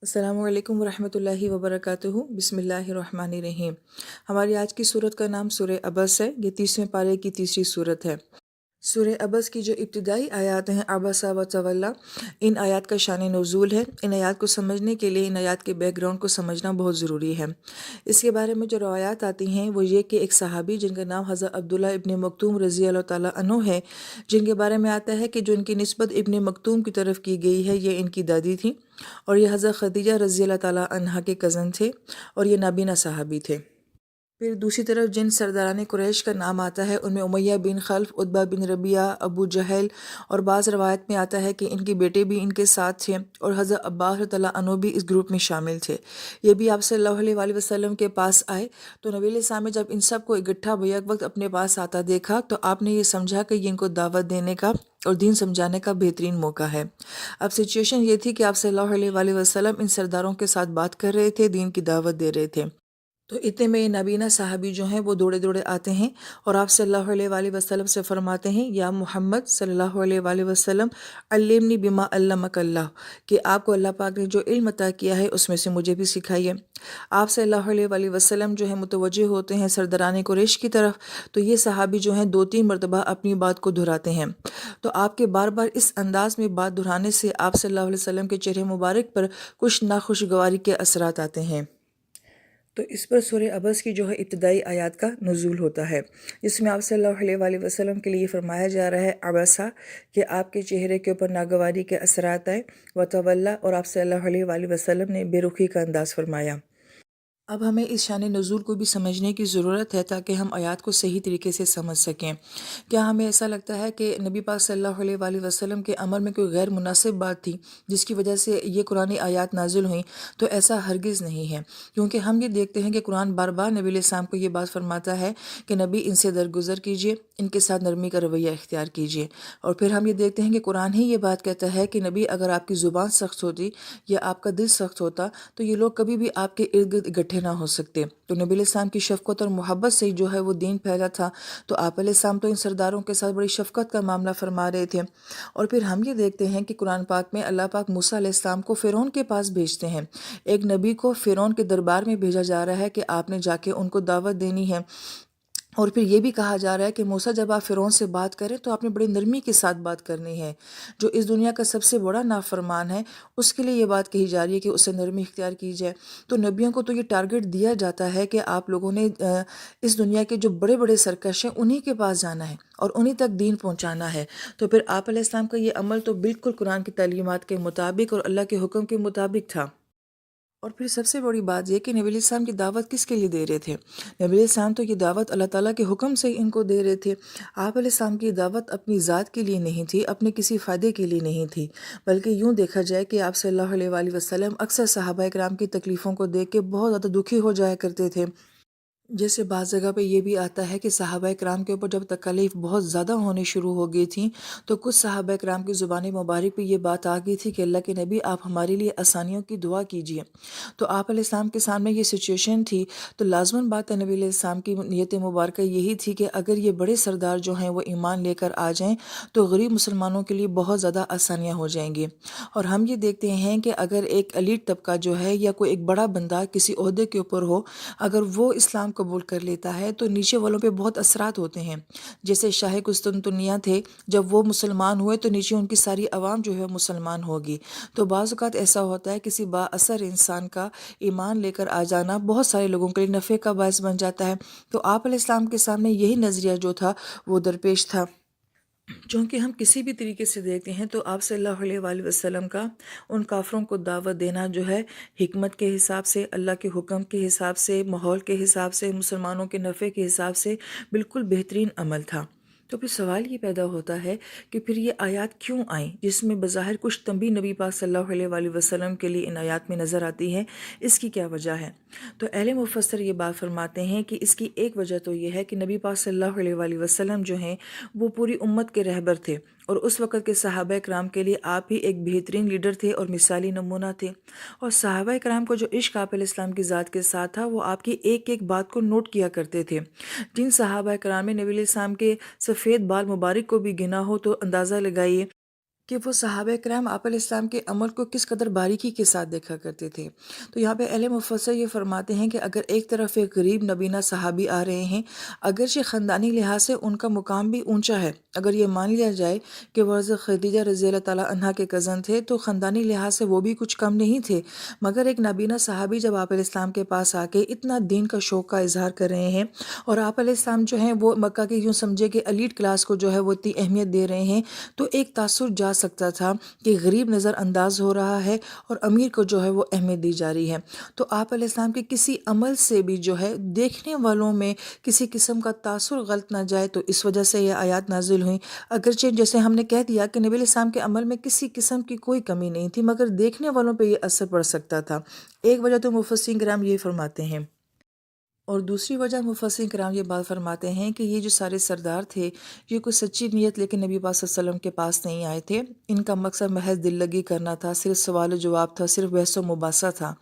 السلام علیکم ورحمۃ اللہ وبرکاتہ۔ بسم اللہ الرحمن الرحیم۔ ہماری آج کی صورت کا نام سورہ عبس ہے۔ یہ 30ویں پارے کی تیسری صورت ہے۔ سورہ عبس کی جو ابتدائی آیات ہیں عبس و تولا، ان آیات کا شان نزول ہے۔ ان آیات کو سمجھنے کے لیے ان آیات کے بیک گراؤنڈ کو سمجھنا بہت ضروری ہے۔ اس کے بارے میں جو روایات آتی ہیں وہ یہ کہ ایک صحابی جن کا نام حضرت عبداللہ ابن مکتوم رضی اللہ تعالیٰ عنہ ہے، جن کے بارے میں آتا ہے کہ جو ان کی نسبت ابن مکتوم کی طرف کی گئی ہے یہ ان کی دادی تھی، اور یہ حضرت خدیجہ رضی اللہ تعالیٰ عنہا کے کزن تھے، اور یہ نابینا صحابی تھے۔ پھر دوسری طرف جن سرداران قریش کا نام آتا ہے ان میں امیہ بن خلف، عتبہ بن ربیعہ، ابو جہل، اور بعض روایت میں آتا ہے کہ ان کے بیٹے بھی ان کے ساتھ تھے، اور حضرت عباس رضی اللہ عنہ بھی اس گروپ میں شامل تھے۔ یہ بھی آپ صلی اللہ علیہ وآلہ وسلم کے پاس آئے تو نبی علیہ السلام نے جب ان سب کو اکٹھا بیک وقت اپنے پاس آتا دیکھا تو آپ نے یہ سمجھا کہ یہ ان کو دعوت دینے کا اور دین سمجھانے کا بہترین موقع ہے۔ اب سچویشن یہ تھی کہ آپ صلی اللہ علیہ وآلہ وسلم ان سرداروں کے ساتھ بات کر رہے تھے، دین کی دعوت دے رہے تھے۔ تو اتنے میں یہ نابینا صحابی جو ہیں وہ دوڑے دوڑے آتے ہیں اور آپ صلی اللہ علیہ وآلہ وسلم سے فرماتے ہیں، یا محمد صلی اللہ علیہ وآلہ وسلم علمنی بما علمک اللہ، کہ آپ کو اللہ پاک نے جو علم عطا کیا ہے اس میں سے مجھے بھی سکھائیے۔ آپ صلی اللہ علیہ وآلہ وسلم جو ہے متوجہ ہوتے ہیں سرداران قریش کی طرف، تو یہ صحابی جو ہیں 2-3 مرتبہ اپنی بات کو دہراتے ہیں۔ تو آپ کے بار بار اس انداز میں بات دہرانے سے آپ صلی اللہ علیہ وسلم کے چہرے مبارک پر کچھ ناخوشگواری کے اثرات آتے ہیں۔ تو اس پر سورہ عبس کی جو ہے ابتدائی آیات کا نزول ہوتا ہے، جس میں آپ صلی اللہ علیہ وآلہ وسلم کے لیے فرمایا جا رہا ہے عبسہ، کہ آپ کے چہرے کے اوپر ناگواری کے اثرات آئے، وتولا، اور آپ صلی اللہ علیہ وآلہ وسلم نے بے رخی کا انداز فرمایا۔ اب ہمیں اس شان نزول کو بھی سمجھنے کی ضرورت ہے تاکہ ہم آیات کو صحیح طریقے سے سمجھ سکیں۔ کیا ہمیں ایسا لگتا ہے کہ نبی پاک صلی اللہ علیہ وآلہ وسلم کے عمل میں کوئی غیر مناسب بات تھی جس کی وجہ سے یہ قرآن آیات نازل ہوئیں؟ تو ایسا ہرگز نہیں ہے، کیونکہ ہم یہ دیکھتے ہیں کہ قرآن بار بار نبی علیہ السلام کو یہ بات فرماتا ہے کہ نبی ان سے درگزر کیجئے، ان کے ساتھ نرمی کا رویہ اختیار کیجئے۔ اور پھر ہم یہ دیکھتے ہیں کہ قرآن ہی یہ بات کہتا ہے کہ نبی اگر آپ کی زبان سخت ہوتی یا آپ کا دل سخت ہوتا تو یہ لوگ کبھی بھی آپ کے ارد گرد اکٹھے نہ ہو سکتے۔ تو نبی علیہ السلام کی شفقت اور محبت سے جو ہے وہ دین پھیلا تھا، تو آپ علیہ السلام تو ان سرداروں کے ساتھ بڑی شفقت کا معاملہ فرما رہے تھے۔ اور پھر ہم یہ دیکھتے ہیں کہ قرآن پاک میں اللہ پاک موسیٰ علیہ السلام کو فرعون کے پاس بھیجتے ہیں۔ ایک نبی کو فرعون کے دربار میں بھیجا جا رہا ہے کہ آپ نے جا کے ان کو دعوت دینی ہے، اور پھر یہ بھی کہا جا رہا ہے کہ موسیٰ جب آپ فرعون سے بات کریں تو آپ نے بڑی نرمی کے ساتھ بات کرنی ہے۔ جو اس دنیا کا سب سے بڑا نافرمان ہے اس کے لیے یہ بات کہی جا رہی ہے کہ اسے نرمی اختیار کی جائے۔ تو نبیوں کو تو یہ ٹارگٹ دیا جاتا ہے کہ آپ لوگوں نے اس دنیا کے جو بڑے بڑے سرکش ہیں انہی کے پاس جانا ہے اور انہی تک دین پہنچانا ہے۔ تو پھر آپ علیہ السلام کا یہ عمل تو بالکل قرآن کی تعلیمات کے مطابق اور اللہ کے حکم کے مطابق تھا۔ اور پھر سب سے بڑی بات یہ کہ نبی علیہ السلام کی دعوت کس کے لیے دے رہے تھے؟ نبی علیہ السلام تو یہ دعوت اللہ تعالیٰ کے حکم سے ان کو دے رہے تھے۔ آپ علیہ السلام کی دعوت اپنی ذات کے لیے نہیں تھی، اپنے کسی فائدے کے لیے نہیں تھی، بلکہ یوں دیکھا جائے کہ آپ صلی اللہ علیہ وآلہ وسلم اکثر صحابہ کرام کی تکلیفوں کو دیکھ کے بہت زیادہ دکھی ہو جایا کرتے تھے۔ جیسے بعض جگہ پہ یہ بھی آتا ہے کہ صحابہ کرام کے اوپر جب تکلیف بہت زیادہ ہونے شروع ہو گئی تھیں تو کچھ صحابہ کرام کی زبان مبارک پہ یہ بات آ گئی تھی کہ اللہ کے نبی آپ ہمارے لیے آسانیوں کی دعا کیجیے۔ تو آپ علیہ السلام کے سامنے یہ سچویشن تھی، تو لازماً بات ہے نبی علیہ السلام کی نیت مبارکہ یہی تھی کہ اگر یہ بڑے سردار جو ہیں وہ ایمان لے کر آ جائیں تو غریب مسلمانوں کے لیے بہت زیادہ آسانیاں ہو جائیں گی۔ اور ہم یہ دیکھتے ہیں کہ اگر ایک ایلیٹ طبقہ جو ہے یا کوئی ایک بڑا بندہ کسی عہدے کے اوپر ہو، اگر وہ اسلام قبول کر لیتا ہے تو نیچے والوں پہ بہت اثرات ہوتے ہیں۔ جیسے شاہ قسطنطنیہ تھے، جب وہ مسلمان ہوئے تو نیچے ان کی ساری عوام جو ہے مسلمان ہوگی۔ تو بعض اوقات ایسا ہوتا ہے کسی با اثر انسان کا ایمان لے کر آ جانا بہت سارے لوگوں کے لیے نفع کا باعث بن جاتا ہے۔ تو آپ علیہ السلام کے سامنے یہی نظریہ جو تھا وہ درپیش تھا۔ چونکہ ہم کسی بھی طریقے سے دیکھتے ہیں تو آپ صلی اللہ علیہ وآلہ وسلم کا ان کافروں کو دعوت دینا جو ہے حکمت کے حساب سے، اللہ کے حکم کے حساب سے، ماحول کے حساب سے، مسلمانوں کے نفع کے حساب سے بالکل بہترین عمل تھا۔ تو پھر سوال یہ پیدا ہوتا ہے کہ پھر یہ آیات کیوں آئیں جس میں بظاہر کچھ تنبیہ نبی پاک صلی اللہ علیہ وآلہ وسلم کے لیے ان آیات میں نظر آتی ہے؟ اس کی کیا وجہ ہے؟ تو اہل مفسر یہ بات فرماتے ہیں کہ اس کی ایک وجہ تو یہ ہے کہ نبی پاک صلی اللہ علیہ وآلہ وسلم جو ہیں وہ پوری امت کے رہبر تھے، اور اس وقت کے صحابہ کرام کے لیے آپ ہی ایک بہترین لیڈر تھے اور مثالی نمونہ تھے۔ اور صحابہ کرام کو جو عشق آپ علیہ السلام کی ذات کے ساتھ تھا وہ آپ کی ایک ایک بات کو نوٹ کیا کرتے تھے۔ جن صحابہ کرام نے نبی علیہ السلام کے سفید بال مبارک کو بھی گنا ہو تو اندازہ لگائیے کہ وہ صحابہ کرام آپ علیہ السلام کے عمل کو کس قدر باریکی کے ساتھ دیکھا کرتے تھے۔ تو یہاں پہ اہل مفسر یہ فرماتے ہیں کہ اگر ایک طرف ایک غریب نبینہ صحابی آ رہے ہیں، اگرچہ خاندانی لحاظ سے ان کا مقام بھی اونچا ہے، اگر یہ مان لیا جائے کہ وہ حضرت خدیجہ رضی اللہ تعالیٰ عنہا کے کزن تھے تو خاندانی لحاظ سے وہ بھی کچھ کم نہیں تھے، مگر ایک نبینہ صحابی جب آپ علیہ السلام کے پاس آ کے اتنا دین کا شوق کا اظہار کر رہے ہیں، اور آپ علیہ السلام جو ہیں وہ مکہ کے یوں سمجھے کہ ایلیٹ کلاس کو جو ہے وہ اتنی اہمیت دے رہے ہیں، تو ایک تاثر جا سکتا تھا کہ غریب نظر انداز ہو رہا ہے اور امیر کو جو ہے وہ اہمیت دی جا رہی ہے۔ تو آپ علیہ السلام کے کسی عمل سے بھی جو ہے دیکھنے والوں میں کسی قسم کا تاثر غلط نہ جائے، تو اس وجہ سے یہ آیات نازل ہوئیں۔ اگرچہ جیسے ہم نے کہہ دیا کہ نبی علیہ السلام کے عمل میں کسی قسم کی کوئی کمی نہیں تھی، مگر دیکھنے والوں پہ یہ اثر پڑ سکتا تھا۔ ایک وجہ تو مفسرین کرام یہ فرماتے ہیں، اور دوسری وجہ مفسرین کرام یہ بات فرماتے ہیں کہ یہ جو سارے سردار تھے، یہ کوئی سچی نیت لے کے نبی پاک صلی اللہ علیہ وسلم کے پاس نہیں آئے تھے۔ ان کا مقصد محض دل لگی کرنا تھا، صرف سوال و جواب تھا، صرف بحث و مباحثہ تھا۔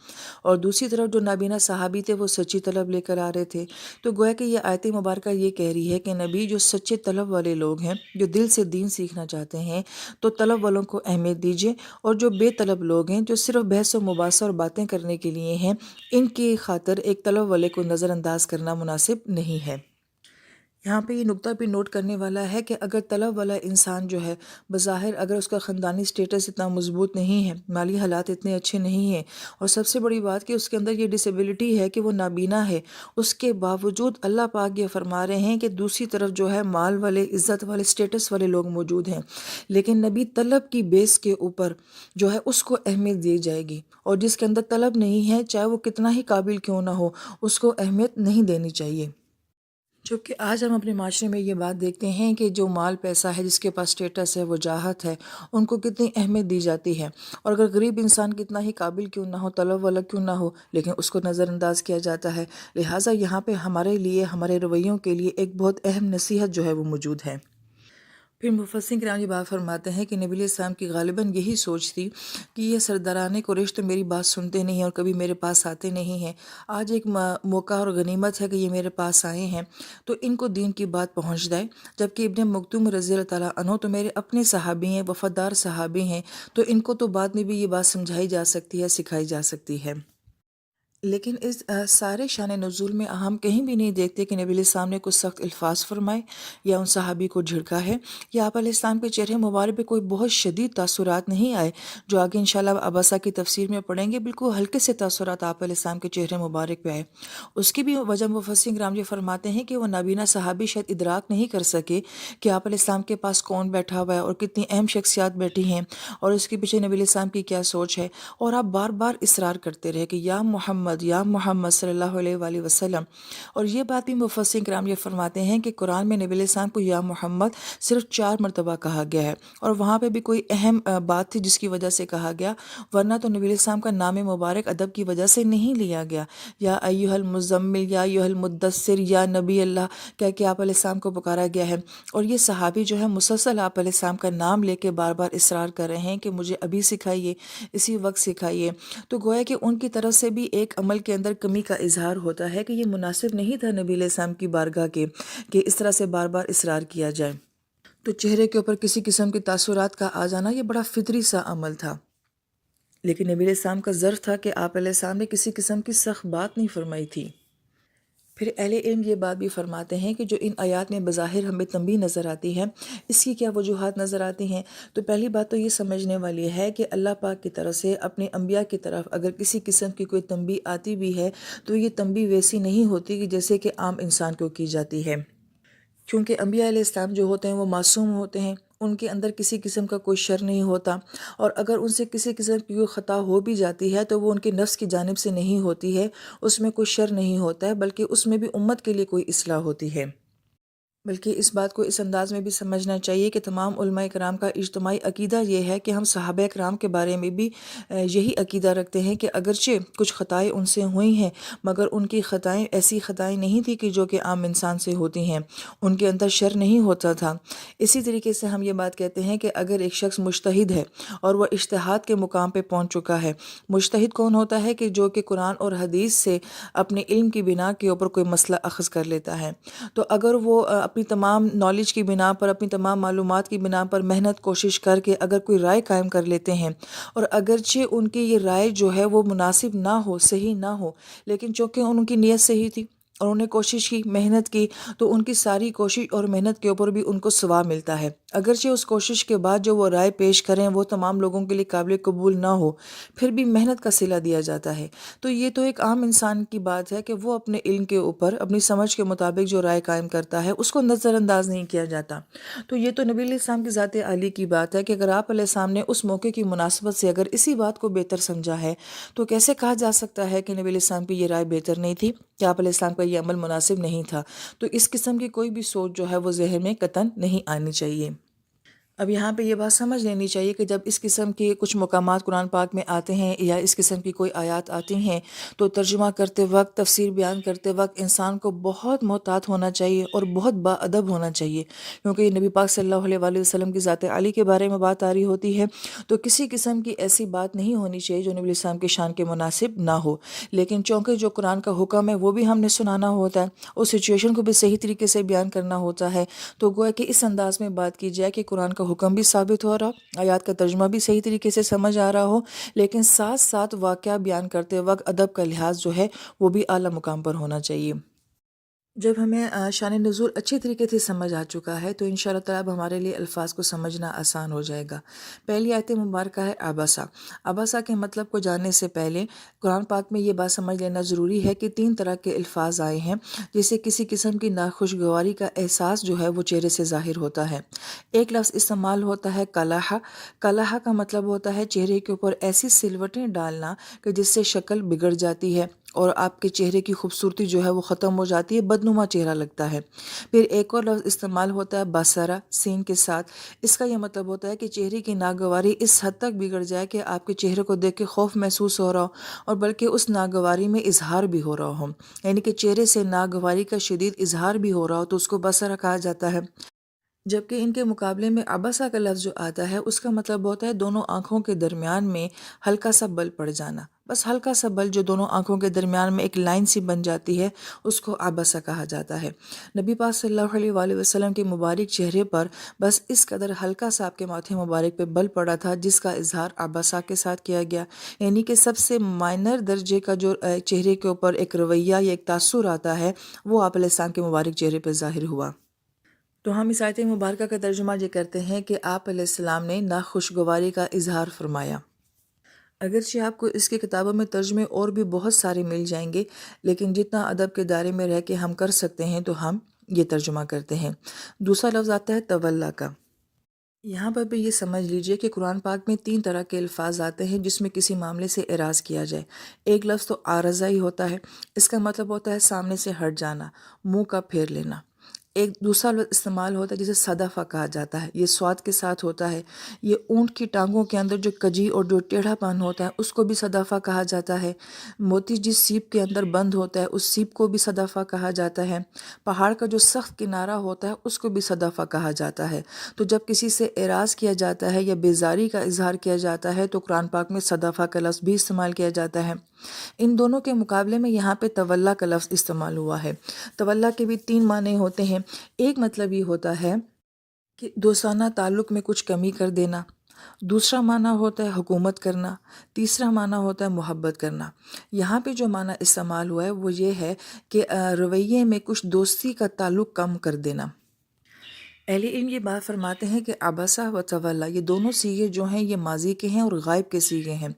اور دوسری طرف جو نابینا صحابی تھے وہ سچی طلب لے کر آ رہے تھے۔ تو گویا کہ یہ آیت مبارکہ یہ کہہ رہی ہے کہ نبی جو سچے طلب والے لوگ ہیں، جو دل سے دین سیکھنا چاہتے ہیں، تو طلب والوں کو اہمیت دیجیے، اور جو بے طلب لوگ ہیں، جو صرف بحث و مباحثہ اور باتیں کرنے کے لیے ہیں، ان کی خاطر ایک طلب والے کو نظر انداز کرنا مناسب نہیں ہے۔ یہاں پہ یہ نقطہ بھی نوٹ کرنے والا ہے کہ اگر طلب والا انسان جو ہے بظاہر اگر اس کا خاندانی سٹیٹس اتنا مضبوط نہیں ہے، مالی حالات اتنے اچھے نہیں ہیں، اور سب سے بڑی بات کہ اس کے اندر یہ ڈسیبلٹی ہے کہ وہ نابینا ہے، اس کے باوجود اللہ پاک یہ فرما رہے ہیں کہ دوسری طرف جو ہے مال والے، عزت والے، سٹیٹس والے لوگ موجود ہیں، لیکن نبی طلب کی بیس کے اوپر جو ہے اس کو اہمیت دی جائے گی، اور جس کے اندر طلب نہیں ہے چاہے وہ کتنا ہی قابل کیوں نہ ہو، اس کو اہمیت نہیں دینی چاہیے۔ جبکہ آج ہم اپنے معاشرے میں یہ بات دیکھتے ہیں کہ جو مال پیسہ ہے، جس کے پاس سٹیٹس ہے، وجاہت ہے، ان کو کتنی اہمیت دی جاتی ہے، اور اگر غریب انسان کتنا ہی قابل کیوں نہ ہو، طلب والا کیوں نہ ہو، لیکن اس کو نظر انداز کیا جاتا ہے۔ لہٰذا یہاں پہ ہمارے لیے، ہمارے رویوں کے لیے ایک بہت اہم نصیحت جو ہے وہ موجود ہے۔ پھر مفسرین کرام یہ بات فرماتے ہیں کہ نبی علیہ السلام کی غالباً یہی سوچ تھی کہ یہ سرداران قریش تو میری بات سنتے نہیں ہیں اور کبھی میرے پاس آتے نہیں ہیں، آج ایک موقع اور غنیمت ہے کہ یہ میرے پاس آئے ہیں، تو ان کو دین کی بات پہنچ جائے۔ جبکہ ابن مکتوم رضی اللہ تعالیٰ عنہ تو میرے اپنے صحابی ہیں، وفادار صحابی ہیں، تو ان کو تو بعد میں بھی یہ بات سمجھائی جا سکتی ہے، سکھائی جا سکتی ہے۔ لیکن اس سارے شان نزول میں ہم کہیں بھی نہیں دیکھتے کہ نبی علیہ السلام نے کچھ سخت الفاظ فرمائے یا ان صحابی کو جھڑکا ہے، یا آپ علیہ السلام کے چہرے مبارک پہ کوئی بہت شدید تاثرات نہیں آئے، جو آگے انشاءاللہ اباسا کی تفسیر میں پڑھیں گے۔ بالکل ہلکے سے تاثرات آپ علیہ السلام کے چہرے مبارک پہ آئے۔ اس کی بھی وجہ مفسرین کرام یہ فرماتے ہیں کہ وہ نابینا صحابی شاید ادراک نہیں کر سکے کہ آپ علیہ السلام کے پاس کون بیٹھا ہوا ہے اور کتنی اہم شخصیات بیٹھی ہیں، اور اس کے پیچھے نبی علیہ السلام کی کیا سوچ ہے، اور آپ بار بار اصرار کرتے رہے کہ یا محمد صلی اللہ علیہ وآلہ وسلم۔ اور یہ بات بھی مفسرین کرام یہ فرماتے ہیں کہ قرآن میں نبی علیہ السلام کو یا محمد صرف 4 مرتبہ کہا گیا ہے، اور وہاں پہ بھی کوئی اہم بات تھی جس کی وجہ سے کہا گیا، ورنہ تو نبی علیہ السلام کا نام مبارک ادب کی وجہ سے نہیں لیا گیا۔ یا ایھا المزمل، یا ایھا المدثر، یا نبی اللہ کہہ کے آپ علیہ السلام کو پکارا گیا ہے، اور یہ صحابی جو ہے مسلسل آپ علیہ السلام کا نام لے کے بار بار اصرار کر رہے ہیں کہ مجھے ابھی سکھائیے، اسی وقت سکھائیے۔ تو گویا کہ ان کی طرف سے بھی ایک عمل کے اندر کمی کا اظہار ہوتا ہے کہ یہ مناسب نہیں تھا نبی علیہ السلام کی بارگاہ کے کہ اس طرح سے بار بار اصرار کیا جائے۔ تو چہرے کے اوپر کسی قسم کی تاثرات کا آ جانا یہ بڑا فطری سا عمل تھا، لیکن نبی علیہ السلام کا ظرف تھا کہ آپ علیہ السلام نے کسی قسم کی سخت بات نہیں فرمائی تھی۔ پھر اہل علم یہ بات بھی فرماتے ہیں کہ جو ان آیات میں بظاہر ہمیں تنبیہ نظر آتی ہے، اس کی کیا وجوہات نظر آتی ہیں؟ تو پہلی بات تو یہ سمجھنے والی ہے کہ اللہ پاک کی طرف سے اپنے انبیاء کی طرف اگر کسی قسم کی کوئی تنبیہ آتی بھی ہے تو یہ تنبیہ ویسی نہیں ہوتی کہ جیسے کہ عام انسان کو کی جاتی ہے، کیونکہ انبیاء علیہ السلام جو ہوتے ہیں وہ معصوم ہوتے ہیں، ان کے اندر کسی قسم کا کوئی شر نہیں ہوتا، اور اگر ان سے کسی قسم کی کوئی خطا ہو بھی جاتی ہے تو وہ ان کے نفس کی جانب سے نہیں ہوتی ہے، اس میں کوئی شر نہیں ہوتا ہے، بلکہ اس میں بھی امت کے لیے کوئی اصلاح ہوتی ہے۔ بلکہ اس بات کو اس انداز میں بھی سمجھنا چاہیے کہ تمام علماء کرام کا اجتماعی عقیدہ یہ ہے کہ ہم صحابہ کرام کے بارے میں بھی یہی عقیدہ رکھتے ہیں کہ اگرچہ کچھ خطائیں ان سے ہوئی ہیں، مگر ان کی خطائیں ایسی خطائیں نہیں تھی کہ جو کہ عام انسان سے ہوتی ہیں، ان کے اندر شر نہیں ہوتا تھا۔ اسی طریقے سے ہم یہ بات کہتے ہیں کہ اگر ایک شخص مجتہد ہے اور وہ اجتہاد کے مقام پہ پہنچ چکا ہے، مجتہد کون ہوتا ہے کہ جو کہ قرآن اور حدیث سے اپنے علم کی بنا کے اوپر کوئی مسئلہ اخذ کر لیتا ہے، تو اگر وہ اپنی تمام نالج کی بنا پر، اپنی تمام معلومات کی بنا پر محنت کوشش کر کے اگر کوئی رائے قائم کر لیتے ہیں، اور اگرچہ ان کی یہ رائے جو ہے وہ مناسب نہ ہو، صحیح نہ ہو، لیکن چونکہ ان کی نیت صحیح تھی اور انہوں نے کوشش کی، محنت کی، تو ان کی ساری کوشش اور محنت کے اوپر بھی ان کو ثواب ملتا ہے، اگرچہ اس کوشش کے بعد جو وہ رائے پیش کریں وہ تمام لوگوں کے لیے قابل قبول نہ ہو، پھر بھی محنت کا صلہ دیا جاتا ہے۔ تو یہ تو ایک عام انسان کی بات ہے کہ وہ اپنے علم کے اوپر اپنی سمجھ کے مطابق جو رائے قائم کرتا ہے اس کو نظر انداز نہیں کیا جاتا۔ تو یہ تو نبی علیہ السلام کی ذات عالی کی بات ہے کہ اگر آپ علیہ السلام نے اس موقع کی مناسبت سے اگر اسی بات کو بہتر سمجھا ہے تو کیسے کہا جا سکتا ہے کہ نبی علیہ السلام کی یہ رائے بہتر نہیں تھی، کہ آپ علیہ السلام کا یہ عمل مناسب نہیں تھا؟ تو اس قسم کی کوئی بھی سوچ جو ہے وہ ذہن میں قطعاً نہیں آنی چاہیے۔ اب یہاں پہ یہ بات سمجھ لینی چاہیے کہ جب اس قسم کے کچھ مقامات قرآن پاک میں آتے ہیں یا اس قسم کی کوئی آیات آتی ہیں تو ترجمہ کرتے وقت، تفسیر بیان کرتے وقت انسان کو بہت محتاط ہونا چاہیے اور بہت باادب ہونا چاہیے، کیونکہ یہ نبی پاک صلی اللہ علیہ وآلہ وسلم کی ذات عالی کے بارے میں بات آ رہی ہوتی ہے، تو کسی قسم کی ایسی بات نہیں ہونی چاہیے جو نبی علیہ السلام کی شان کے مناسب نہ ہو، لیکن چونکہ جو قرآن کا حکم ہے وہ بھی ہم نے سنانا ہوتا ہے، اس سچویشن کو بھی صحیح طریقے سے بیان کرنا ہوتا ہے، تو گویا کہ اس انداز میں بات کی جائے کہ قرآن کا حکم بھی ثابت ہو رہا، آیات کا ترجمہ بھی صحیح طریقے سے سمجھ آ رہا ہو، لیکن ساتھ ساتھ واقعہ بیان کرتے وقت ادب کا لحاظ جو ہے وہ بھی اعلیٰ مقام پر ہونا چاہیے۔ جب ہمیں شان نزول اچھی طریقے سے سمجھ آ چکا ہے تو انشاءاللہ تعالیٰ اب ہمارے لیے الفاظ کو سمجھنا آسان ہو جائے گا۔ پہلی آیت مبارکہ ہے عبسہ۔ عبسہ کے مطلب کو جاننے سے پہلے قرآن پاک میں یہ بات سمجھ لینا ضروری ہے کہ 3 طرح کے الفاظ آئے ہیں جس سے کسی قسم کی ناخوشگواری کا احساس جو ہے وہ چہرے سے ظاہر ہوتا ہے۔ ایک لفظ استعمال ہوتا ہے کلہہ۔ کلہہ کا مطلب ہوتا ہے چہرے کے اوپر ایسی سلوٹیں ڈالنا کہ جس سے شکل بگڑ جاتی ہے اور آپ کے چہرے کی خوبصورتی جو ہے وہ ختم ہو جاتی ہے، بدنما چہرہ لگتا ہے۔ پھر ایک اور لفظ استعمال ہوتا ہے بصرہ، سین کے ساتھ۔ اس کا یہ مطلب ہوتا ہے کہ چہرے کی ناگواری اس حد تک بگڑ جائے کہ آپ کے چہرے کو دیکھ کے خوف محسوس ہو رہا ہو اور بلکہ اس ناگواری میں اظہار بھی ہو رہا ہو، یعنی کہ چہرے سے ناگواری کا شدید اظہار بھی ہو رہا ہو تو اس کو بصرہ کہا جاتا ہے۔ جبکہ ان کے مقابلے میں عبسہ کا لفظ جو آتا ہے اس کا مطلب ہوتا ہے دونوں آنکھوں کے درمیان میں ہلکا سا بل پڑ جانا، بس ہلکا سا بل جو دونوں آنکھوں کے درمیان میں ایک لائن سی بن جاتی ہے اس کو عبسہ کہا جاتا ہے۔ نبی پاک صلی اللہ علیہ وآلہ وسلم کے مبارک چہرے پر بس اس قدر ہلکا سا آپ کے ماتھے مبارک پہ بل پڑا تھا جس کا اظہار عبسہ کے ساتھ کیا گیا، یعنی کہ سب سے مائنر درجے کا جو چہرے کے اوپر ایک رویہ یا ایک تاثر آتا ہے وہ آپ علیہ السلام کے مبارک چہرے پہ ظاہر ہوا۔ تو ہم اس آیت مبارکہ کا ترجمہ یہ کرتے ہیں کہ آپ علیہ السلام نے ناخوشگواری کا اظہار فرمایا۔ اگرچہ آپ کو اس کی کتابوں میں ترجمے اور بھی بہت سارے مل جائیں گے، لیکن جتنا ادب کے دائرے میں رہ کے ہم کر سکتے ہیں تو ہم یہ ترجمہ کرتے ہیں۔ دوسرا لفظ آتا ہے تولا کا۔ یہاں پر بھی یہ سمجھ لیجئے کہ قرآن پاک میں 3 طرح کے الفاظ آتے ہیں جس میں کسی معاملے سے اعراض کیا جائے۔ ایک لفظ تو عارضہ ہی ہوتا ہے، اس کا مطلب ہوتا ہے سامنے سے ہٹ جانا، منہ کا پھیر لینا۔ ایک دوسرا لفظ استعمال ہوتا ہے جسے صدفہ کہا جاتا ہے، یہ سواد کے ساتھ ہوتا ہے۔ یہ اونٹ کی ٹانگوں کے اندر جو کجی اور جو ٹیڑھا پن ہوتا ہے اس کو بھی صدفہ کہا جاتا ہے۔ موتی جس سیپ کے اندر بند ہوتا ہے اس سیپ کو بھی صدفہ کہا جاتا ہے۔ پہاڑ کا جو سخت کنارہ ہوتا ہے اس کو بھی صدفہ کہا جاتا ہے۔ تو جب کسی سے اعراض کیا جاتا ہے یا بیزاری کا اظہار کیا جاتا ہے تو قرآن پاک میں صدفہ کا لفظ بھی استعمال کیا جاتا ہے۔ ان دونوں کے مقابلے میں یہاں پہ تولا کا لفظ استعمال ہوا ہے۔ تولا کے بھی 3 معنی ہوتے ہیں۔ ایک مطلب یہ ہوتا ہے کہ دوستانہ تعلق میں کچھ کمی کر دینا، دوسرا معنی ہوتا ہے حکومت کرنا، تیسرا معنی ہوتا ہے محبت کرنا۔ یہاں پہ جو معنی استعمال ہوا ہے وہ یہ ہے کہ رویے میں کچھ دوستی کا تعلق کم کر دینا۔ اہل علم یہ بات فرماتے ہیں کہ عبسہ و تولا یہ دونوں صیغے جو ہیں یہ ماضی کے ہیں اور غائب کے صیغے ہیں،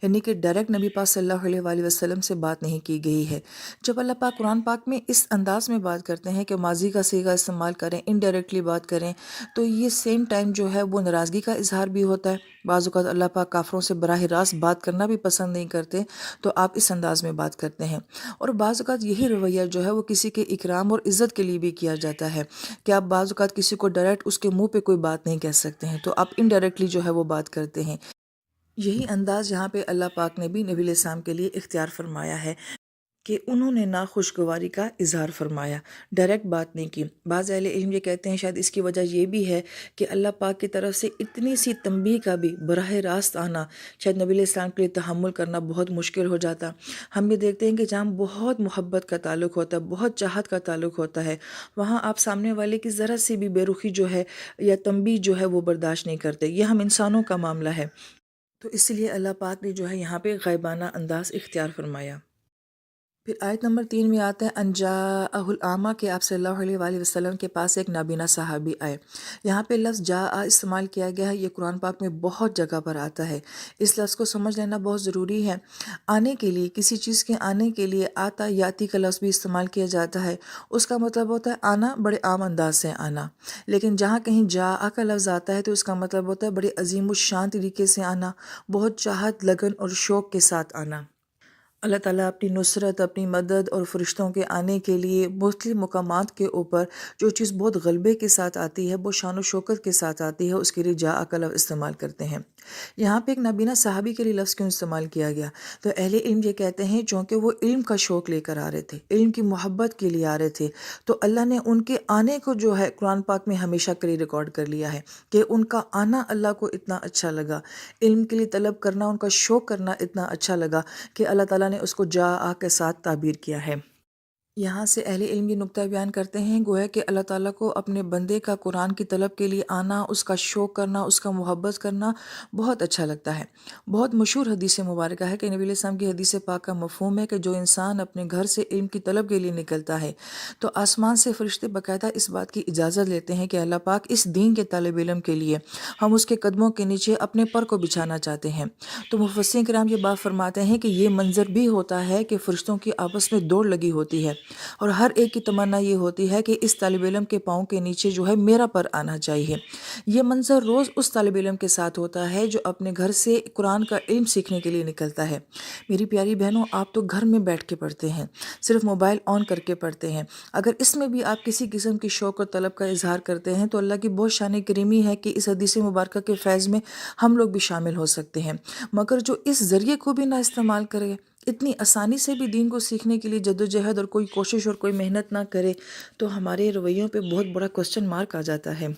یعنی کہ ڈائریکٹ نبی پاک صلی اللہ علیہ وآلہ وسلم سے بات نہیں کی گئی ہے۔ جب اللہ پاک قرآن پاک میں اس انداز میں بات کرتے ہیں کہ ماضی کا صیغہ استعمال کریں، انڈائریکٹلی بات کریں، تو یہ سیم ٹائم جو ہے وہ ناراضگی کا اظہار بھی ہوتا ہے۔ بعض اوقات اللہ پاک کافروں سے براہ راست بات کرنا بھی پسند نہیں کرتے تو آپ اس انداز میں بات کرتے ہیں، اور بعض اوقات یہی رویہ جو ہے وہ کسی کے اکرام اور عزت کے لیے بھی کیا جاتا ہے کہ آپ بعض اوقات کسی کو ڈائریکٹ اس کے منہ پہ کوئی بات نہیں کہہ سکتے ہیں تو آپ انڈائریکٹلی جو ہے وہ بات کرتے ہیں۔ یہی انداز یہاں پہ اللہ پاک نے بھی نبی علیہ السلام کے لیے اختیار فرمایا ہے کہ انہوں نے ناخوشگواری کا اظہار فرمایا، ڈائریکٹ بات نہیں کی۔ بعض اہل علم یہ کہتے ہیں شاید اس کی وجہ یہ بھی ہے کہ اللہ پاک کی طرف سے اتنی سی تنبیہ کا بھی براہ راست آنا شاید نبی علیہ السلام کے لیے تحمل کرنا بہت مشکل ہو جاتا۔ ہم بھی دیکھتے ہیں کہ جہاں بہت محبت کا تعلق ہوتا ہے، بہت چاہت کا تعلق ہوتا ہے، وہاں آپ سامنے والے کی ذرا سی بھی بے رخی جو ہے یا تنبیہ جو ہے وہ برداشت نہیں کرتے۔ یہ ہم انسانوں کا معاملہ ہے، تو اس لیے اللہ پاک نے جو ہے یہاں پہ غائبانہ انداز اختیار فرمایا۔ پھر آیت نمبر 3 میں آتا ہے انجاءہ الاعمیٰ کہ آپ صلی اللہ علیہ وآلہ وسلم کے پاس ایک نابینا صحابی آئے۔ یہاں پہ لفظ جاء استعمال کیا گیا ہے، یہ قرآن پاک میں بہت جگہ پر آتا ہے۔ اس لفظ کو سمجھ لینا بہت ضروری ہے۔ آنے کے لیے، کسی چیز کے آنے کے لیے آتا یاتی کا لفظ بھی استعمال کیا جاتا ہے۔ اس کا مطلب ہوتا ہے آنا، بڑے عام انداز سے آنا۔ لیکن جہاں کہیں جاء کا لفظ آتا ہے تو اس کا مطلب ہوتا ہے بڑے عظیم الشان طریقے سے آنا، بہت چاہت، لگن اور شوق کے ساتھ آنا۔ اللہ تعالیٰ اپنی نصرت، اپنی مدد اور فرشتوں کے آنے کے لیے مختلف مقامات کے اوپر جو چیز بہت غلبے کے ساتھ آتی ہے، بہت شان و شوکت کے ساتھ آتی ہے، اس کے لیے جاء کا لفظ استعمال کرتے ہیں۔ یہاں پہ ایک نابینا صحابی کے لیے لفظ کیوں استعمال کیا گیا؟ تو اہل علم یہ کہتے ہیں چونکہ وہ علم کا شوق لے کر آ رہے تھے، علم کی محبت کے لیے آ رہے تھے، تو اللہ نے ان کے آنے کو جو ہے قرآن پاک میں ہمیشہ کے لیے ریکارڈ کر لیا ہے کہ ان کا آنا اللہ کو اتنا اچھا لگا، علم کے لیے طلب کرنا، ان کا شوق کرنا اتنا اچھا لگا کہ اللہ تعالیٰ نے اس کو جاء کے ساتھ تعبیر کیا ہے۔ یہاں سے اہل علم یہ نقطہ بیان کرتے ہیں گویا کہ اللہ تعالیٰ کو اپنے بندے کا قرآن کی طلب کے لیے آنا، اس کا شوق کرنا، اس کا محبت کرنا بہت اچھا لگتا ہے۔ بہت مشہور حدیث مبارکہ ہے کہ نبی علیہ السلام کی حدیث پاک کا مفہوم ہے کہ جو انسان اپنے گھر سے علم کی طلب کے لیے نکلتا ہے تو آسمان سے فرشتے باقاعدہ اس بات کی اجازت لیتے ہیں کہ اللہ پاک اس دین کے طالب علم کے لیے ہم اس کے قدموں کے نیچے اپنے پر کو بچھانا چاہتے ہیں۔ تو مفسرین کرام یہ بات فرماتے ہیں کہ یہ منظر بھی ہوتا ہے کہ فرشتوں کی آپس میں دوڑ لگی ہوتی ہے اور ہر ایک کی تمنا یہ ہوتی ہے کہ اس طالب علم کے پاؤں کے نیچے جو ہے میرا پر آنا چاہیے۔ یہ منظر روز اس طالب علم کے ساتھ ہوتا ہے جو اپنے گھر سے قرآن کا علم سیکھنے کے لیے نکلتا ہے۔ میری پیاری بہنوں، آپ تو گھر میں بیٹھ کے پڑھتے ہیں، صرف موبائل آن کر کے پڑھتے ہیں۔ اگر اس میں بھی آپ کسی قسم کی شوق اور طلب کا اظہار کرتے ہیں تو اللہ کی بہت شان کریمی ہے کہ اس حدیث مبارکہ کے فیض میں ہم لوگ بھی شامل ہو سکتے ہیں۔ مگر جو اس ذریعے کو بھی نہ استعمال کرے، اتنی آسانی سے بھی دین کو سیکھنے کے لیے جدوجہد اور کوئی کوشش اور کوئی محنت نہ کرے، تو ہمارے رویوں پہ بہت بڑا کوسچن مارک آ جاتا ہے۔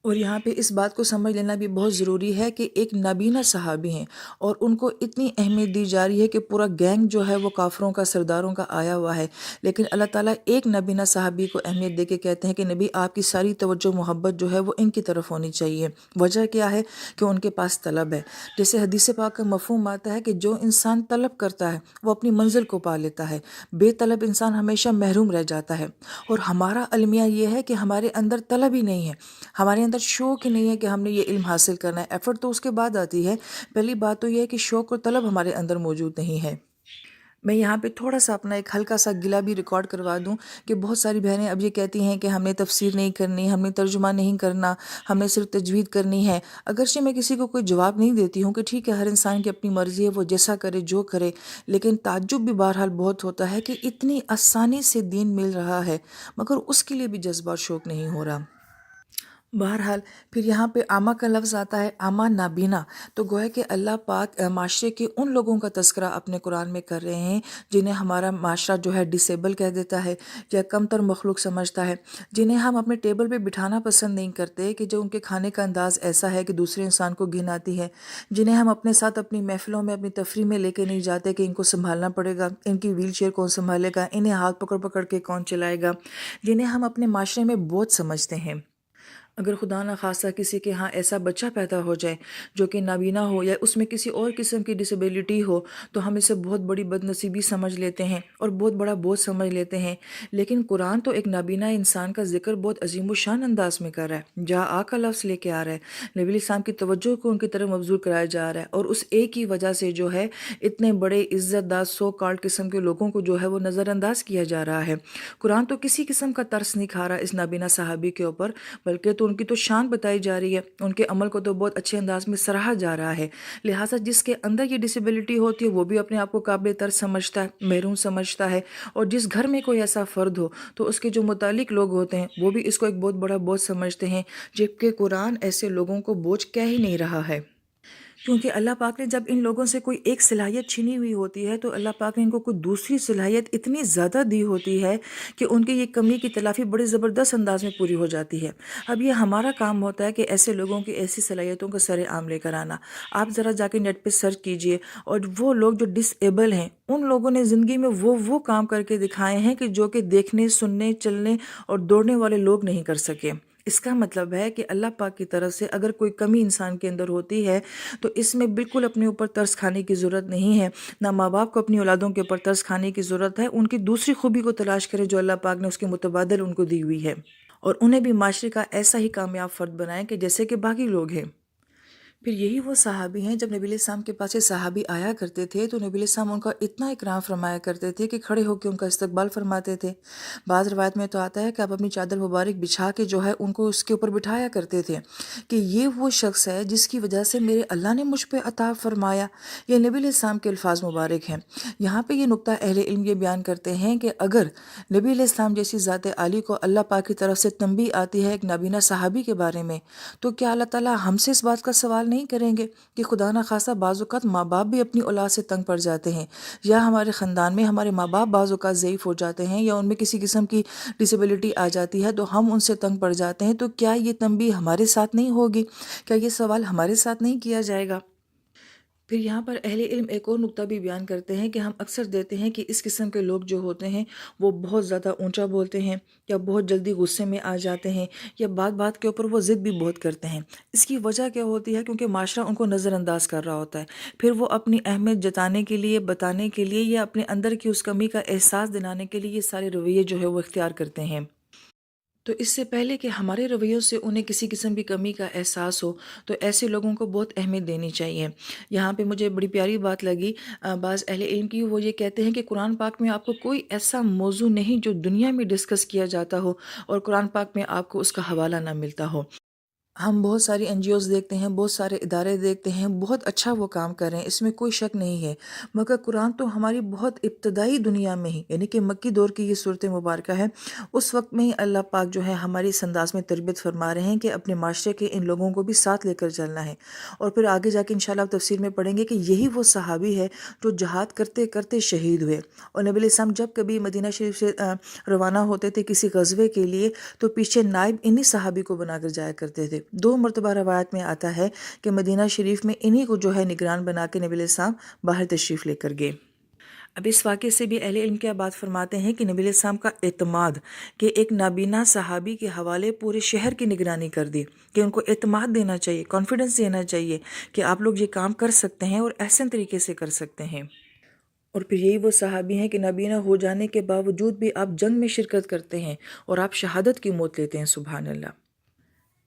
اور یہاں پہ اس بات کو سمجھ لینا بھی بہت ضروری ہے کہ ایک نابینا صحابی ہیں اور ان کو اتنی اہمیت دی جا رہی ہے کہ پورا گینگ جو ہے وہ کافروں کا، سرداروں کا آیا ہوا ہے، لیکن اللہ تعالیٰ ایک نابینا صحابی کو اہمیت دے کے کہتے ہیں کہ نبی آپ کی ساری توجہ محبت جو ہے وہ ان کی طرف ہونی چاہیے۔ وجہ کیا ہے؟ کہ ان کے پاس طلب ہے۔ جیسے حدیث پاک کا مفہوم آتا ہے کہ جو انسان طلب کرتا ہے وہ اپنی منزل کو پا لیتا ہے، بے طلب انسان ہمیشہ محروم رہ جاتا ہے۔ اور ہمارا المیہ یہ ہے کہ ہمارے اندر طلب ہی نہیں ہے، ہمارے اندر شوق ہی نہیں ہے کہ ہم نے یہ علم حاصل کرنا ہے۔ ایفرٹ تو اس کے بعد آتی ہے، پہلی بات تو یہ ہے کہ شوق اور طلب ہمارے اندر موجود نہیں ہے۔ میں یہاں پہ تھوڑا سا اپنا ایک ہلکا سا گلہ بھی ریکارڈ کروا دوں کہ بہت ساری بہنیں اب یہ کہتی ہیں کہ ہم نے تفسیر نہیں کرنی، ہم نے ترجمہ نہیں کرنا، ہم نے صرف تجوید کرنی ہے۔ اگرچہ میں کسی کو کوئی جواب نہیں دیتی ہوں کہ ٹھیک ہے، ہر انسان کی اپنی مرضی ہے، وہ جیسا کرے جو کرے، لیکن تعجب بھی بہرحال بہت ہوتا ہے کہ اتنی آسانی سے دین مل رہا ہے مگر اس کے لیے بھی جذبہ اور شوق نہیں ہو رہا۔ بہرحال پھر یہاں پہ عامہ کا لفظ آتا ہے، عامہ نابینا، تو گویا کہ اللہ پاک معاشرے کے ان لوگوں کا تذکرہ اپنے قرآن میں کر رہے ہیں جنہیں ہمارا معاشرہ جو ہے ڈسیبل کہہ دیتا ہے یا کم تر مخلوق سمجھتا ہے، جنہیں ہم اپنے ٹیبل پہ بٹھانا پسند نہیں کرتے کہ جو ان کے کھانے کا انداز ایسا ہے کہ دوسرے انسان کو گھن آتی ہے، جنہیں ہم اپنے ساتھ اپنی محفلوں میں، اپنی تفریح میں لے کے نہیں جاتے کہ ان کو سنبھالنا پڑے گا، ان کی ویل چیئر کون سنبھالے گا، انہیں ہاتھ پکڑ پکڑ کے کون چلائے گا، جنہیں ہم اپنے معاشرے میں بوجھ سمجھتے ہیں۔ اگر خدا نہ خواستہ کسی کے ہاں ایسا بچہ پیدا ہو جائے جو کہ نابینا ہو یا اس میں کسی اور قسم کی ڈسیبلٹی ہو تو ہم اسے بہت بڑی بد نصیبی سمجھ لیتے ہیں اور بہت بڑا بوجھ سمجھ لیتے ہیں، لیکن قرآن تو ایک نابینا انسان کا ذکر بہت عظیم الشان انداز میں کر رہا ہے، جاء کا لفظ لے کے آ رہا ہے، نبی علیہ السلام کی توجہ کو ان کی طرف مبذول کرایا جا رہا ہے، اور اس ایک ہی وجہ سے جو ہے اتنے بڑے عزت دار سو کالڈ قسم کے لوگوں کو جو ہے وہ نظر انداز کیا جا رہا ہے۔ قرآن تو کسی قسم کا ترس نہیں کھا رہا اس نابینا صحابی کے اوپر، بلکہ تو ان کی تو شان بتائی جا رہی ہے، ان کے عمل کو تو بہت اچھے انداز میں سراہا جا رہا ہے۔ لہٰذا جس کے اندر یہ ڈسیبلٹی ہوتی ہے وہ بھی اپنے آپ کو قابل تر سمجھتا ہے، محروم سمجھتا ہے، اور جس گھر میں کوئی ایسا فرد ہو تو اس کے جو متعلق لوگ ہوتے ہیں وہ بھی اس کو ایک بہت بڑا بوجھ سمجھتے ہیں، جبکہ قرآن ایسے لوگوں کو بوجھ کہہ ہی نہیں رہا ہے۔ کیونکہ اللہ پاک نے جب ان لوگوں سے کوئی ایک صلاحیت چھینی ہوئی ہوتی ہے تو اللہ پاک نے ان کو کوئی دوسری صلاحیت اتنی زیادہ دی ہوتی ہے کہ ان کی یہ کمی کی تلافی بڑے زبردست انداز میں پوری ہو جاتی ہے۔ اب یہ ہمارا کام ہوتا ہے کہ ایسے لوگوں کی ایسی صلاحیتوں کا سر عام لے کر آنا۔ آپ ذرا جا کے نیٹ پہ سرچ کیجئے، اور وہ لوگ جو ڈس ایبل ہیں ان لوگوں نے زندگی میں وہ کام کر کے دکھائے ہیں کہ جو کہ دیکھنے، سننے، چلنے اور دوڑنے والے لوگ نہیں کر سکے۔ اس کا مطلب ہے کہ اللہ پاک کی طرف سے اگر کوئی کمی انسان کے اندر ہوتی ہے تو اس میں بالکل اپنے اوپر ترس کھانے کی ضرورت نہیں ہے، نہ ماں باپ کو اپنی اولادوں کے اوپر ترس کھانے کی ضرورت ہے۔ ان کی دوسری خوبی کو تلاش کرے جو اللہ پاک نے اس کے متبادل ان کو دی ہوئی ہے، اور انہیں بھی معاشرے کا ایسا ہی کامیاب فرد بنائیں کہ جیسے کہ باقی لوگ ہیں۔ پھر یہی وہ صحابی ہیں، جب نبی علیہ السلام کے پاس یہ صحابی آیا کرتے تھے تو نبی علیہ السلام ان کا اتنا اکرام فرمایا کرتے تھے کہ کھڑے ہو کے ان کا استقبال فرماتے تھے۔ بعض روایت میں تو آتا ہے کہ آپ اپنی چادر مبارک بچھا کے جو ہے ان کو اس کے اوپر بٹھایا کرتے تھے کہ یہ وہ شخص ہے جس کی وجہ سے میرے اللہ نے مجھ پہ عطا فرمایا۔ یہ نبی علیہ السلام کے الفاظ مبارک ہیں۔ یہاں پہ یہ نقطہ اہل علم یہ بیان کرتے ہیں کہ اگر نبی علیہ السلام جیسی ذات عالی کو اللہ پاک کی طرف سے تنبیہ آتی ہے ایک نابینا صحابی کے بارے میں، تو کیا اللہ تعالیٰ ہم سے اس بات کا سوال نہیں کریں گے کہ خدا نہ خواستہ بعض اوقات ماں باپ بھی اپنی اولاد سے تنگ پڑ جاتے ہیں، یا ہمارے خاندان میں ہمارے ماں باپ بعض اوقات ضعیف ہو جاتے ہیں، یا ان میں کسی قسم کی ڈسیبلٹی آ جاتی ہے تو ہم ان سے تنگ پڑ جاتے ہیں، تو کیا یہ تنبیہ ہمارے ساتھ نہیں ہوگی؟ کیا یہ سوال ہمارے ساتھ نہیں کیا جائے گا؟ پھر یہاں پر اہل علم ایک اور نقطہ بھی بیان کرتے ہیں کہ ہم اکثر دیتے ہیں کہ اس قسم کے لوگ جو ہوتے ہیں وہ بہت زیادہ اونچا بولتے ہیں، یا بہت جلدی غصے میں آ جاتے ہیں، یا بات بات کے اوپر وہ ضد بھی بہت کرتے ہیں۔ اس کی وجہ کیا ہوتی ہے؟ کیونکہ معاشرہ ان کو نظر انداز کر رہا ہوتا ہے، پھر وہ اپنی اہمیت جتانے کے لیے، بتانے کے لیے، یا اپنے اندر کی اس کمی کا احساس دلانے کے لیے یہ سارے رویے جو ہے وہ اختیار کرتے ہیں۔ تو اس سے پہلے کہ ہمارے رویوں سے انہیں کسی قسم کی کمی کا احساس ہو، تو ایسے لوگوں کو بہت اہمیت دینی چاہیے۔ یہاں پہ مجھے بڑی پیاری بات لگی بعض اہل علم کی، وہ یہ کہتے ہیں کہ قرآن پاک میں آپ کو کوئی ایسا موضوع نہیں جو دنیا میں ڈسکس کیا جاتا ہو اور قرآن پاک میں آپ کو اس کا حوالہ نہ ملتا ہو۔ ہم بہت ساری NGOs دیکھتے ہیں، بہت سارے ادارے دیکھتے ہیں، بہت اچھا وہ کام کر رہے ہیں، اس میں کوئی شک نہیں ہے، مگر قرآن تو ہماری بہت ابتدائی دنیا میں ہی، یعنی کہ مکی دور کی یہ صورت مبارکہ ہے، اس وقت میں ہی اللہ پاک جو ہے ہماری اس انداز میں تربیت فرما رہے ہیں کہ اپنے معاشرے کے ان لوگوں کو بھی ساتھ لے کر چلنا ہے۔ اور پھر آگے جا کے انشاءاللہ تفسیر میں پڑھیں گے کہ یہی وہ صحابی ہے جو جہاد کرتے کرتے شہید ہوئے، اور نبی علیہ السلام جب کبھی مدینہ شریف سے روانہ ہوتے تھے کسی غزوے کے لیے تو پیچھے نائب انہی صحابی کو بنا کر جایا کرتے تھے۔ 2 مرتبہ روایت میں آتا ہے کہ مدینہ شریف میں انہی کو جو ہے نگران بنا کے نبی علیہ السلام باہر تشریف لے کر گئے۔ اب اس واقعے سے بھی اہل علم کیا بات فرماتے ہیں کہ نبی علیہ السلام کا اعتماد کہ ایک نابینا صحابی کے حوالے پورے شہر کی نگرانی کر دی، کہ ان کو اعتماد دینا چاہیے، کانفیڈنس دینا چاہیے کہ آپ لوگ یہ کام کر سکتے ہیں اور احسن طریقے سے کر سکتے ہیں۔ اور پھر یہی وہ صحابی ہیں کہ نابینا ہو جانے کے باوجود بھی آپ جنگ میں شرکت کرتے ہیں اور آپ شہادت کی موت لیتے ہیں، سبحان اللہ۔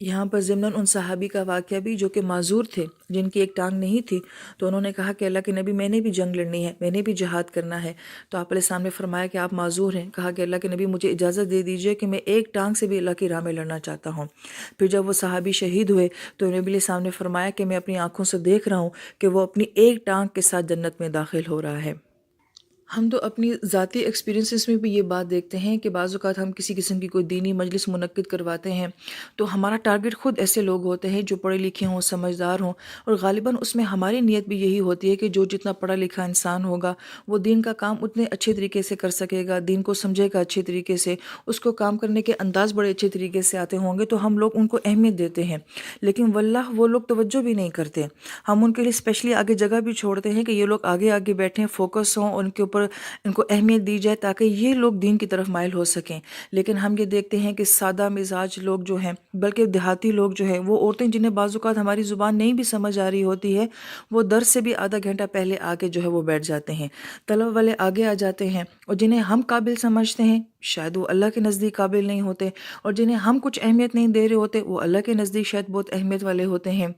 یہاں پر ضمناً ان صحابی کا واقعہ بھی جو کہ معذور تھے، جن کی ایک ٹانگ نہیں تھی، تو انہوں نے کہا کہ اللہ کے نبی میں نے بھی جنگ لڑنی ہے، میں نے بھی جہاد کرنا ہے۔ تو آپ علیہ السلام نے فرمایا کہ آپ معذور ہیں۔ کہا کہ اللہ کے نبی مجھے اجازت دے دیجئے کہ میں ایک ٹانگ سے بھی اللہ کی راہ میں لڑنا چاہتا ہوں۔ پھر جب وہ صحابی شہید ہوئے تو نبی علیہ السلام نے فرمایا کہ میں اپنی آنکھوں سے دیکھ رہا ہوں کہ وہ اپنی ایک ٹانگ کے ساتھ جنت میں داخل ہو رہا ہے۔ ہم تو اپنی ذاتی ایکسپیرینسز میں بھی یہ بات دیکھتے ہیں کہ بعض اوقات ہم کسی قسم کی کوئی دینی مجلس منعقد کرواتے ہیں تو ہمارا ٹارگٹ خود ایسے لوگ ہوتے ہیں جو پڑھے لکھے ہوں، سمجھدار ہوں، اور غالباً اس میں ہماری نیت بھی یہی ہوتی ہے کہ جو جتنا پڑھا لکھا انسان ہوگا وہ دین کا کام اتنے اچھے طریقے سے کر سکے گا، دین کو سمجھے گا اچھے طریقے سے، اس کو کام کرنے کے انداز بڑے اچھے طریقے سے آتے ہوں گے، تو ہم لوگ ان کو اہمیت دیتے ہیں۔ لیکن واللہ وہ لوگ توجہ بھی نہیں کرتے، ہم ان کے لیے اسپیشلی آگے جگہ بھی چھوڑتے ہیں کہ یہ لوگ آگے آگے بیٹھیں، فوکس ہوں، ان کے اوپر ان کو اہمیت دی جائے تاکہ یہ لوگ دین کی طرف مائل ہو سکیں۔ لیکن ہم یہ دیکھتے ہیں کہ سادہ مزاج لوگ جو ہیں، بلکہ دیہاتی لوگ جو ہیں، وہ عورتیں جنہیں بعض اوقات ہماری زبان نہیں بھی سمجھ آ رہی ہوتی ہے، وہ درس سے بھی آدھا گھنٹہ پہلے آگے جو ہے وہ بیٹھ جاتے ہیں، طلبہ والے آگے آ جاتے ہیں، اور جنہیں ہم قابل سمجھتے ہیں شاید وہ اللہ کے نزدیک قابل نہیں ہوتے، اور جنہیں ہم کچھ اہمیت نہیں دے رہے ہوتے وہ اللہ کے نزدیک شاید بہت اہمیت والے ہوتے ہیں۔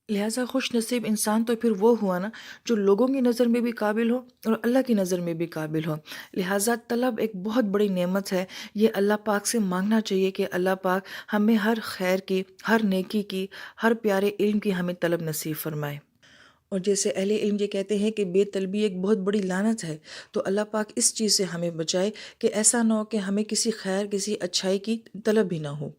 لہٰذا خوش نصیب انسان تو پھر وہ ہوا نا جو لوگوں کی نظر میں بھی قابل ہو اور اللہ کی نظر میں بھی قابل ہو۔ لہٰذا طلب ایک بہت بڑی نعمت ہے، یہ اللہ پاک سے مانگنا چاہیے کہ اللہ پاک ہمیں ہر خیر کی، ہر نیکی کی، ہر پیارے علم کی ہمیں طلب نصیب فرمائے۔ اور جیسے اہل علم یہ کہتے ہیں کہ بے طلبی ایک بہت بڑی لعنت ہے، تو اللہ پاک اس چیز سے ہمیں بچائے کہ ایسا نہ ہو کہ ہمیں کسی خیر، کسی اچھائی کی طلب بھی نہ ہو۔